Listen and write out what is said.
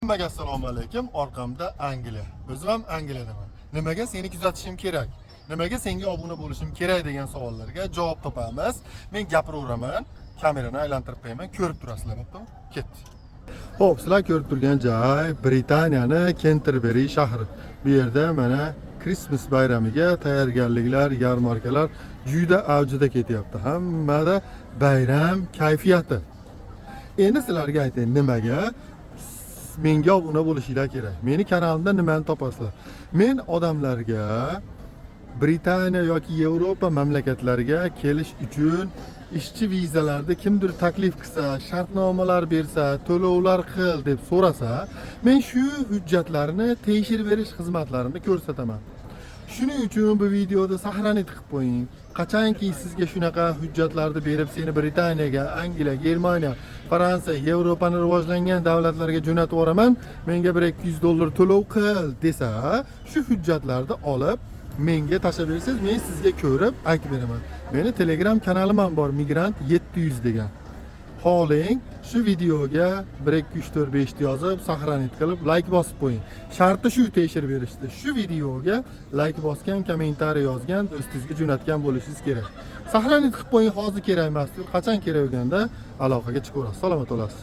Hammaga assalomu alaykum. Orqamda Angliya. O'zim ham Angliyadaman. Nimaga seni kuzatishim kerak? Nimaga senga obuna bo'lishim kerak degan savollarga javob topamiz. Men gapiraveraman, kamerani aylantirib qo'yaman, ko'rib turasizlar, bo'ptimi? Ketdi. Xo'p, sizlar ko'rib turgan joy Britaniyani Kenterbury shahri. Bu yerda mana Christmas bayramiga tayyorgarliklar, yarmarkalar juda avjida ketyapti. Hammada bayram kayfiyati. Endi sizlarga aytaylik, nimaga menga obuna bo'lishinglar kerak. Meni kanalimda nimani topasizlar? Men odamlarga Britaniya yoki Yevropa mamlakatlariga kelish uchun ishchi vizalarda kimdir taklif qilsa, shartnomalar bersa, to'lovlar qil deb so'rasa, men shu hujjatlarni tekshirib berish xizmatlarini ko'rsataman. Shuning uchun bu videoda sahranit qilib qo'ying. Qachonki sizga shunaqa hujjatlarni berib, seni Britaniyaga, Angliya, Germaniya, Fransiya, Yevropaning rivojlangan davlatlarga jo'natib yuboraman, menga $200 to'lov qil desa, shu hujjatlarni olib menga tashlab bersangiz, men sizga ko'rib aytib beraman. Meni Telegram kanalim ham bor, Migrant 700 degan. Xohlang, shu videoga 1 2 3 4 5 yozib, sahranit qilib, like bosib qo'ying. Sharti shu, tekshirib berishdi. Shu videoga like bosgan, kommentariy yozgan, do'stingizga jo'natgan bo'lishingiz kerak. Sahranit qilib qo'ying, hozir kerak emas, qachon kerak bo'lganda aloqaga chiqaverasiz. Salomat bo'lasiz.